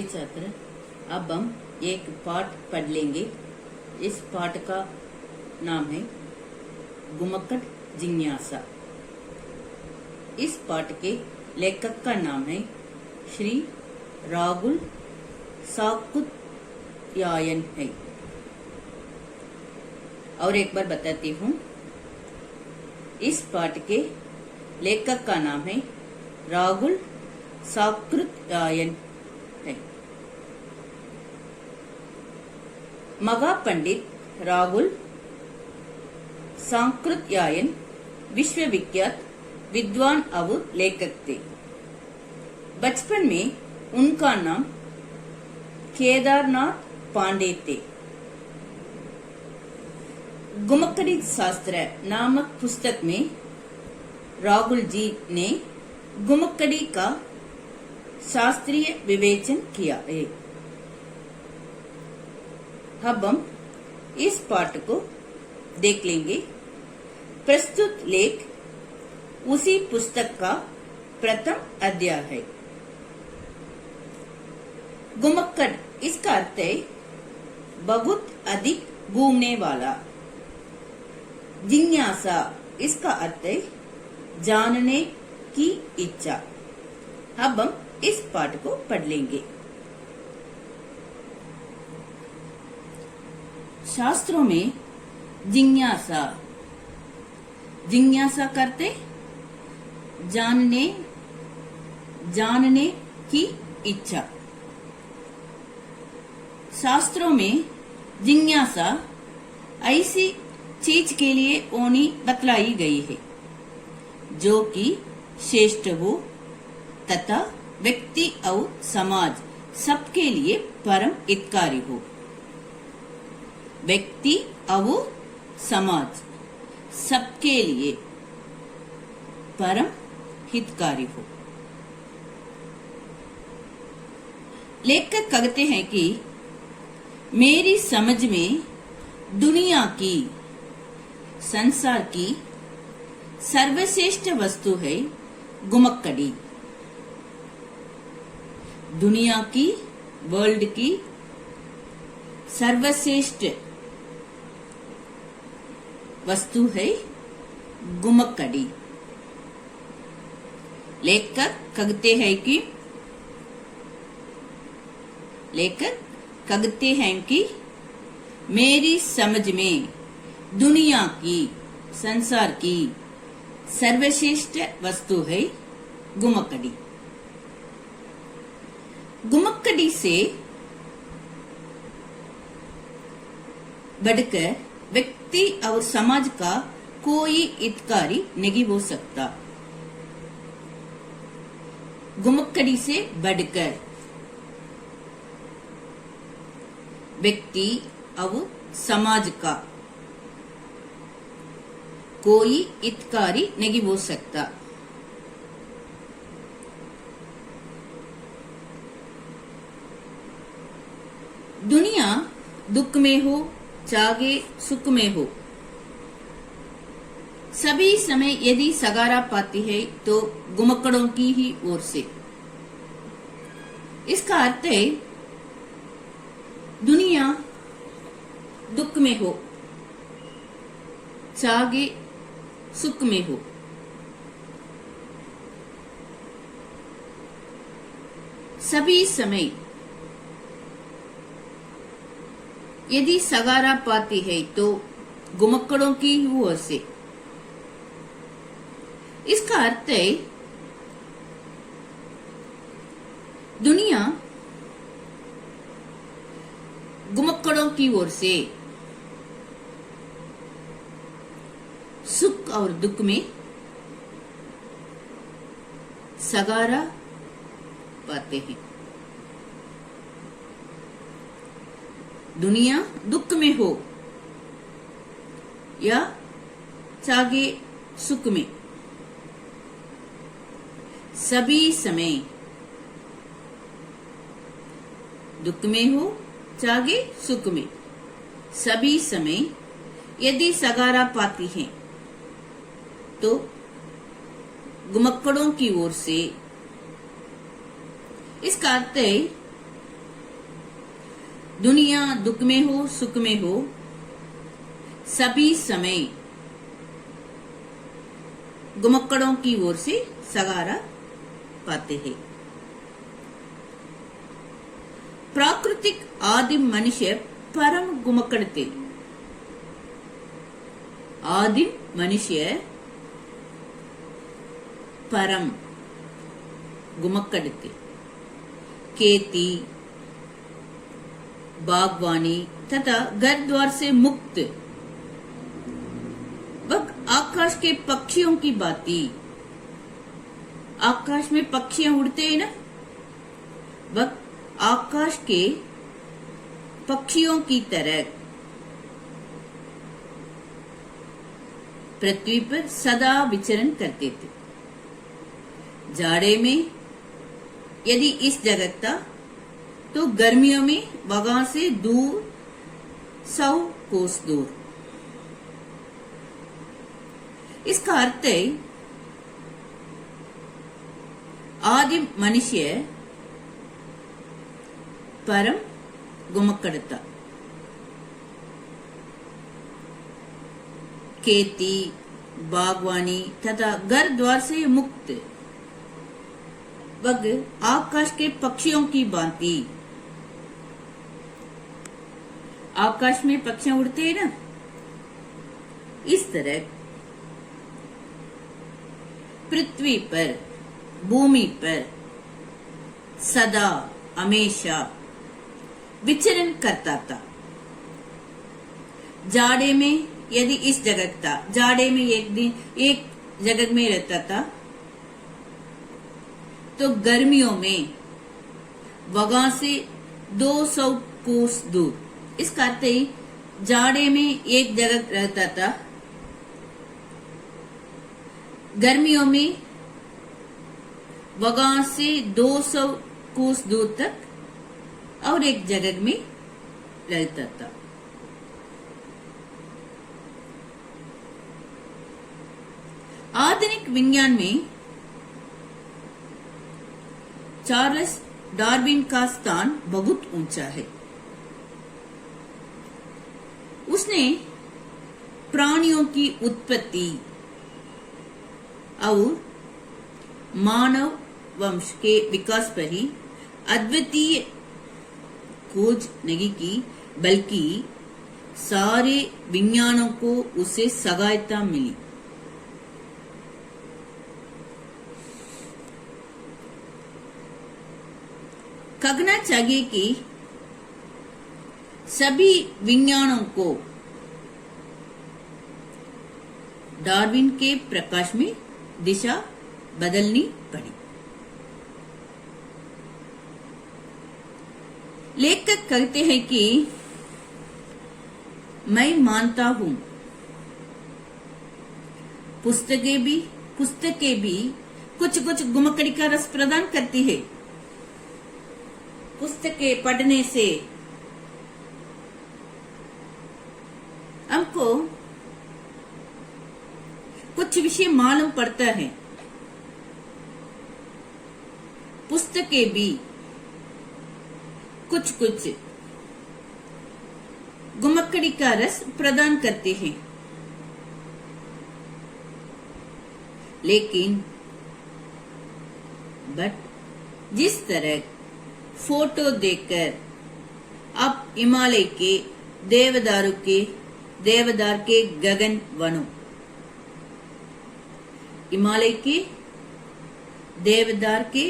प्रिय छात्र, अब हम एक पाठ पढ़ लेंगे। इस पाठ का नाम है गुमक्कड़ जिज्ञासा। इस पाठ के लेखक का नाम है श्री राहुल साकुत्यायन है। और एक बार बताती हूँ, इस पाठ के लेखक का नाम है राहुल साकुत्यायन है। महापंडित राहुल साकुत्यायन विश्वविख्यात विद्वान और लेखक थे। बचपन में उनका नाम केदारनाथ पांडे थे। गुमक्कड़ी शास्त्र नामक पुस्तक में राहुल जी ने गुमक्कड़ी का शास्त्रीय विवेचन किया है। अब हम इस पाठ को देख लेंगे। प्रस्तुत लेख उसी पुस्तक का प्रथम अध्याय है। गुमक्कड़ इसका अर्थ है बहुत अधिक घूमने वाला। जिज्ञासा इसका अर्थ है जानने की इच्छा। अब हम इस पाठ को पढ़ लेंगे। शास्त्रों में जिज्ञासा करते जानने की इच्छा। शास्त्रों में जिज्ञासा ऐसी चीज के लिए होनी बतलाई गई है जो कि श्रेष्ठ हो तथा व्यक्ति और समाज सबके लिए परम हितकारी हो। व्यक्ति और समाज सबके लिए परम हितकारी हो। लेखक कहते हैं कि मेरी समझ में दुनिया की, संसार की सर्वश्रेष्ठ वस्तु है गुमक्कड़ी। दुनिया की, वर्ल्ड की सर्वश्रेष्ठ वस्तु है गुमक्कड़ी। लेखक कहते हैं कि मेरी समझ में दुनिया की, संसार की सर्वश्रेष्ठ वस्तु है गुमक्कड़ी। गुमक्कड़ी से बढ़कर व्यक्ति और समाज का कोई हितकारी नहीं हो सकता। गुमक्कड़ी से बढ़कर व्यक्ति और समाज का कोई हितकारी नहीं हो सकता। दुनिया दुख में हो चाहे सुख में हो, सभी समय यदि सगारा पाती है तो गुमक्कड़ों की ही ओर से। इसका अर्थ है दुनिया दुख में हो चाहे सुख में हो, सभी समय यदि सगारा पाती है तो गुमक्कड़ों की ओर से। इसका अर्थ है दुनिया गुमक्कड़ों की ओर से सुख और दुख में सगारा पाते हैं। दुनिया दुख में हो या चाहे सुख में, सभी समय दुख में हो चाहे सुख में, सभी समय यदि सगारा पाती हैं तो गुमक्कड़ों की ओर से। इसका अर्थ है दुनिया दुख में हो सुख में हो, सभी समय गुमक्कड़ों की ओर से सहारा पाते हैं। प्राकृतिक आदिम मनुष्य परम गुमक्कड़ थे। आदिम मनुष्य परम गुमक्कड़ थे। खेती, बागवानी तथा घर द्वार से मुक्त, वह आकाश के पक्षियों की भांति, आकाश में पक्षियां उड़ते हैं ना, वह आकाश के पक्षियों की तरह पृथ्वी पर सदा विचरण करते थे। जाड़े में यदि इस जगत था तो गर्मियों में वहां से दूर 100 कोस दूर। इसका अर्थ है आदिम मनुष्य परम गुमक्कड़ था। खेती, बागवानी तथा घर द्वार से मुक्त, वह आकाश के पक्षियों की भांति, आकाश में पक्षियां उड़ते हैं ना, इस तरह पृथ्वी पर, भूमि पर सदा हमेशा विचरण करता था। जाड़े में यदि इस जगत था, जाड़े में एक दिन एक जगत में रहता था, तो गर्मियों में वहां से 200 कोस दूर। इसका अर्थ है जाड़े में एक जगह रहता था, गर्मियों में वहां से 200 कोस दूर तक और एक जगह में रहता था। आधुनिक विज्ञान में चार्ल्स डार्विन का स्थान बहुत ऊंचा है। उसने प्राणियों की उत्पत्ति और मानव वंश के विकास पर ही अद्वितीय खोज नहीं की, बल्कि सारे विज्ञानों को उसे सहायता मिली। कहना चाहिए कि सभी विज्ञानों को डार्विन के प्रकाश में दिशा बदलनी पड़ी। लेखक कहते हैं कि मैं मानता हूं पुस्तकें भी कुछ कुछ गुमकड़ी का रस प्रदान करती है। पुस्तकें पढ़ने से हमको कुछ विषय मालूम पड़ता है। पुस्तकें भी कुछ कुछ गुमकड़ी का रस प्रदान करते हैं, लेकिन जिस तरह फोटो देखकर आप हिमालय के देवदार के गगन वनों, हिमालय के देवदार के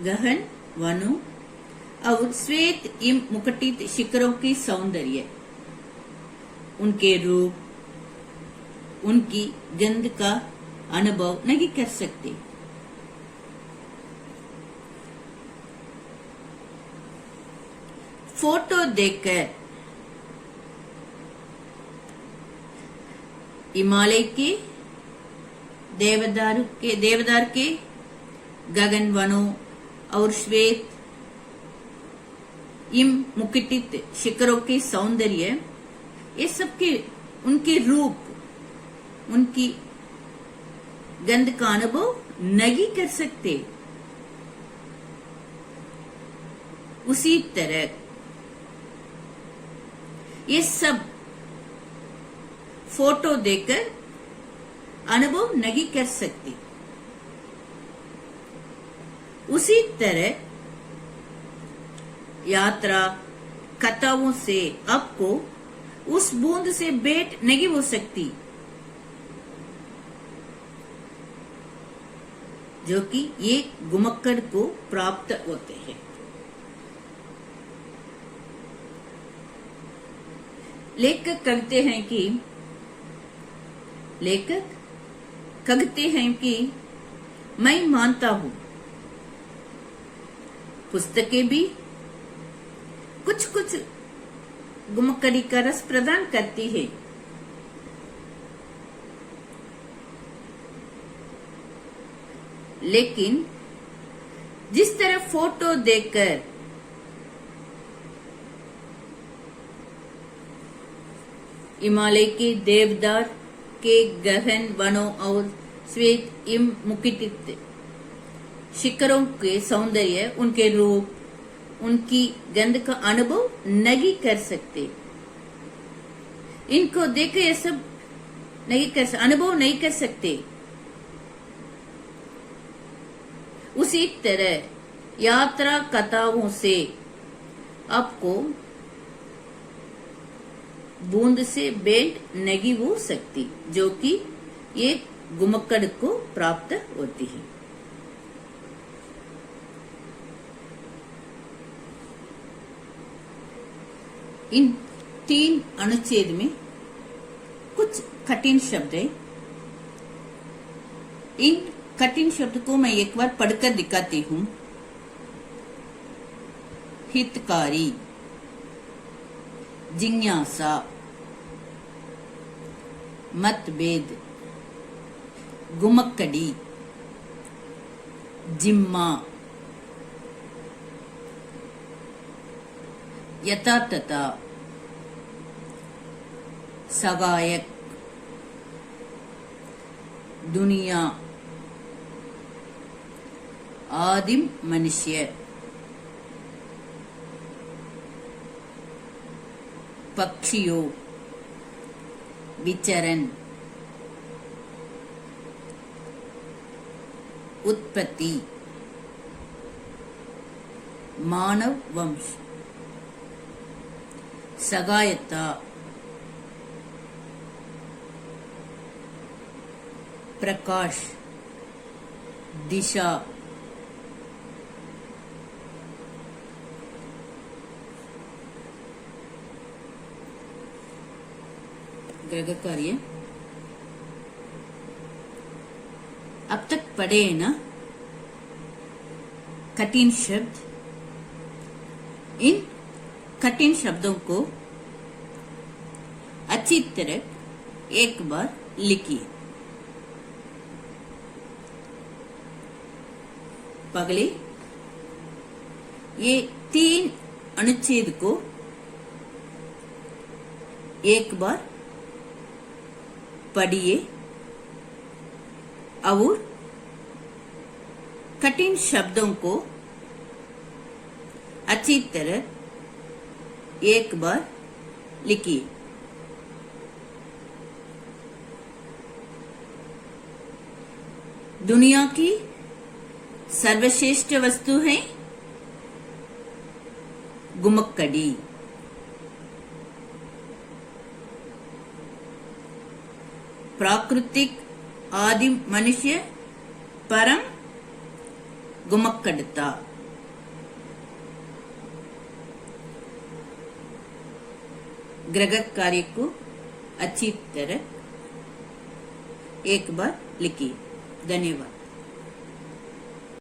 गहन वनों और श्वेत हिम मुकुटित शिखरों की सौंदर्य, उनके रूप, उनकी गंध का अनुभव नहीं कर सकते। फोटो देखकर हिमालय के देवदार के गगन वनों और श्वेत हिम मुकुटित शिखरों के सौंदर्य, ये सबके उनके रूप, उनकी गंध का अनुभव नहीं कर सकते। उसी तरह ये सब फोटो देखकर अनुभव नहीं कर सकते। उसी तरह यात्रा कथाओं से आपको उस बूंद से भेंट नहीं हो सकती जो कि ये गुमक्कड़ को प्राप्त होते हैं। लेखक कहते हैं कि मैं मानता हूं पुस्तकें भी कुछ गुमक्कड़ी का रस प्रदान करती है। लेकिन जिस तरह फोटो देखकर हिमालय के देवदार के गहन वनों और श्वेत हिम मुकुटित शिखरों के सौंदर्य, उनके रूप, उनकी गंध का अनुभव नहीं कर सकते, इनको देख ये सब अनुभव नहीं कर सकते। उसी तरह यात्रा कथाओं से आपको बूंद से भेंट नहीं हो सकती जो कि ये गुमक्कड़ को प्राप्त होती है। इन 3 अनुच्छेद में कुछ कठिन शब्द है। इन कठिन शब्द को मैं एक बार पढ़कर दिखाती हूं। हितकारी, जिज्ञासा, मतभेद, गुमक्कड़ी, जिम्मा, यथातथा, सहायक, दुनिया, आदिम मनुष्य, पक्षियों, विचरण, उत्पत्ति, मानव वंश, सहायता, प्रकाश, दिशा, ग्रह कार्य। अब तक पढ़े ना कठिन शब्द, इन कठिन शब्दों को अच्छी तरह एक बार लिखिए। पगले ये 3 अनुच्छेद को एक बार पढ़िए और कठिन शब्दों को अच्छी तरह एक बार लिखिए। दुनिया की सर्वश्रेष्ठ वस्तु है गुमक्कड़ी। प्राकृतिक आदिम मनुष्य परम गुमक्कड़ता। ग्रह कार्य को अच्छी तरह एक बार लिखिए। धन्यवाद।